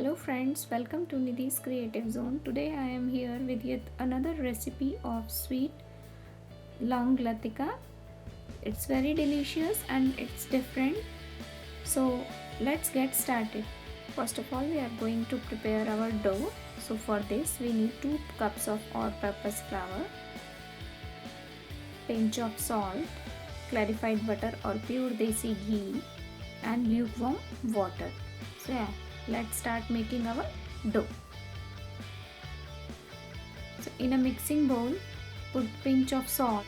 Hello friends, welcome to Nidhi's Creative Zone. Today I am here with yet another recipe of sweet long latika. It's very delicious and it's different. So let's get started. First of all, we are going to prepare our dough. So for this we need 2 cups of all-purpose flour, pinch of salt, clarified butter or pure desi ghee and lukewarm water. So yeah, let's start making our dough. So in a mixing bowl, put pinch of salt,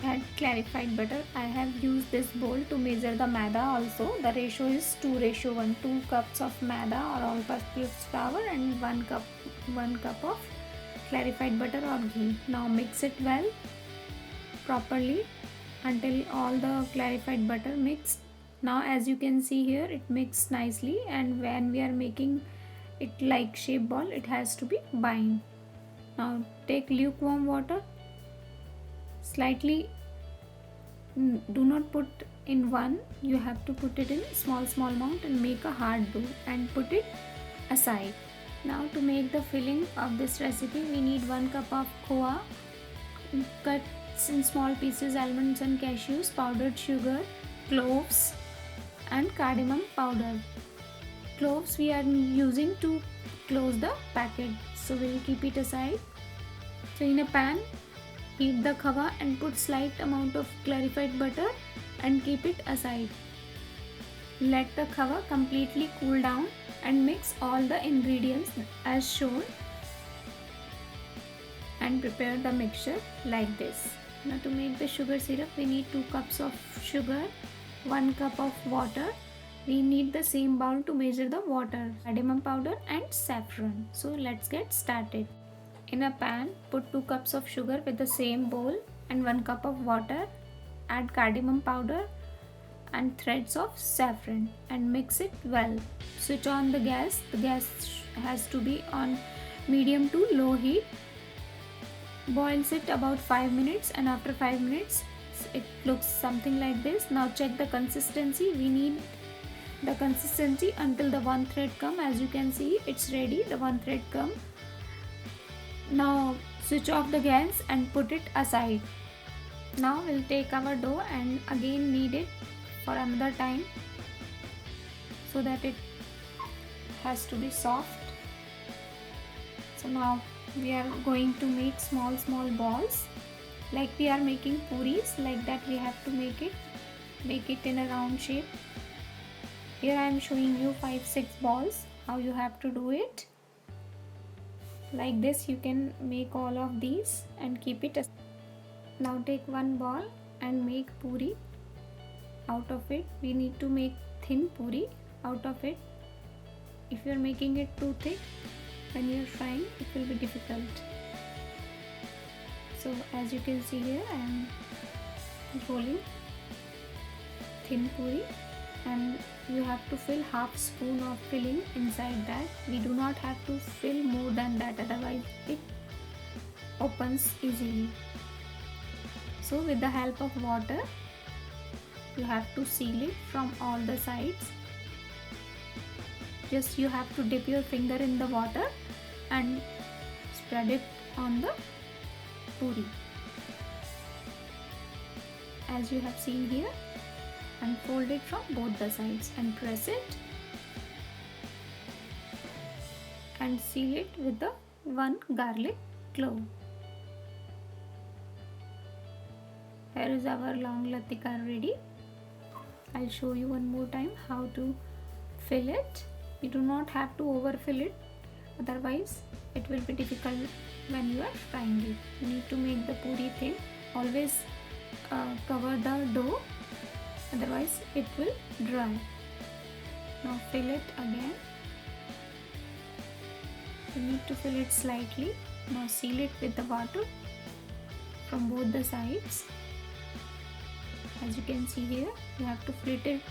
add clarified butter. I have used this bowl to measure the maida also. The ratio is 2:1. 2 cups of maida or all-purpose flour and 1 cup of clarified butter or ghee. Now mix it well properly until all the clarified butter mixed. Now as you can see here, it mixed nicely, and when we are making it like shape ball, it has to be bind. Now take lukewarm water, slightly, do not put in one, you have to put it in small amount and make a hard dough and put it aside. Now to make the filling of this recipe, we need 1 cup of khoa, cut in small pieces, almonds and cashews, powdered sugar, cloves and cardamom powder. Cloves we are using to close the packet, so we will keep it aside. So in a pan, heat the khawa and put slight amount of clarified butter and keep it aside. Let the khawa completely cool down and mix all the ingredients as shown and prepare the mixture like this. Now to make the sugar syrup, we need 2 cups of sugar, 1 cup of water. We need the same bowl to measure the water, cardamom powder and saffron. So let's get started. In a pan, put 2 cups of sugar with the same bowl and 1 cup of water. Add cardamom powder and threads of saffron and mix it well. Switch on the gas. The gas has to be on medium to low heat. Boils it about 5 minutes, and after 5 minutes it looks something like this. Now check the consistency. We need the consistency until the one thread come. As you can see, it's ready, the one thread come. Now switch off the gas and put it aside. Now we'll take our dough and again knead it for another time so that it has to be soft. So now we are going to make small balls like we are making puris. Like that we have to make it in a round shape. Here I am showing you 5-6 balls how you have to do it. Like this you can make all of these and keep it aside. Now take one ball and make puri out of it. We need to make thin puri out of it. If you are making it too thick, when you are frying, it will be difficult. So as you can see here, I am rolling thin puri, and you have to fill half spoon of filling inside that. We do not have to fill more than that, otherwise it opens easily. So with the help of water, you have to seal it from all the sides. Just you have to dip your finger in the water and spread it on the puri. As you have seen here, and fold it from both the sides and press it and seal it with the one garlic clove. Here is our long latika ready. I'll show you one more time how to fill it. You do not have to overfill it, otherwise it will be difficult when you are frying it. You need to make the puri thin. Always cover the dough, otherwise it will dry. Now fill it again. You need to fill it slightly. Now seal it with the water from both the sides. As you can see here, you have to flip it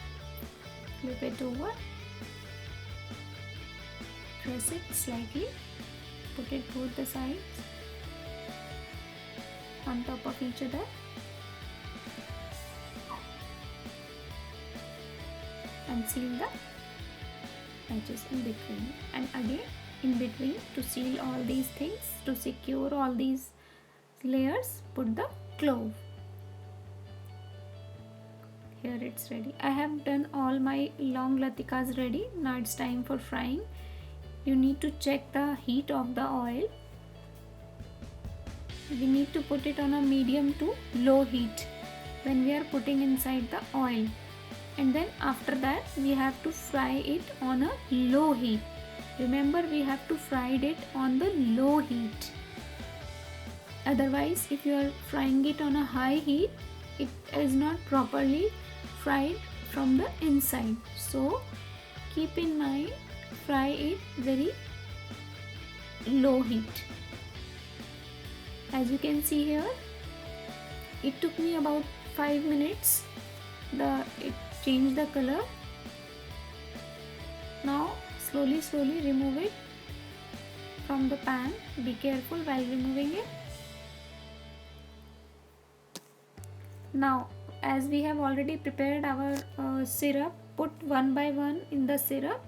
over, press it slightly, put it both the sides on top of each other and seal the patches in between, and again in between, to seal all these things, to secure all these layers, put the clove. Here it's ready. I have done all my long latikas ready. Now it's time for frying. You need to check the heat of the oil. We need to put it on a medium to low heat when we are putting inside the oil, and then after that we have to fry it on a low heat. Remember, we have to fry it on the low heat. Otherwise, if you are frying it on a high heat, it is not properly fried from the inside. So keep in mind, fry it very low heat. As you can see here, it took me about 5 minutes. It changed the color. Now slowly remove it from the pan. Be careful while removing it. Now, as we have already prepared our syrup, put one by one in the syrup.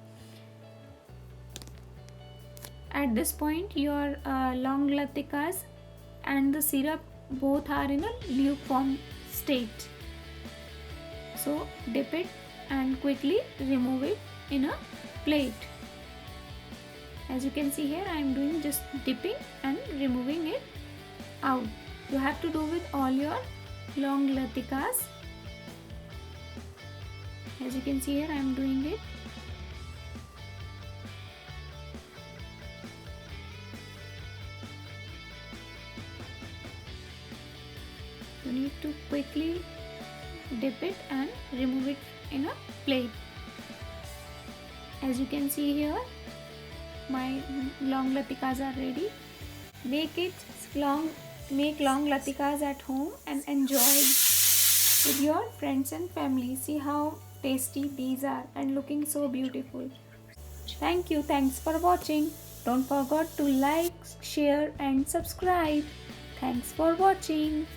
At this point, your long latikas and the syrup both are in a lukewarm state. So dip it and quickly remove it in a plate. As you can see here, I am doing just dipping and removing it out. You have to do with all your long latikas. As you can see here, I am doing it. You need to quickly dip it and remove it in a plate. As you can see here, my long latikas are ready. Make long latikas at home and enjoy with your friends and family. See how tasty these are and looking so beautiful. Thank you. Thanks for watching. Don't forget to like, share and subscribe. Thanks for watching.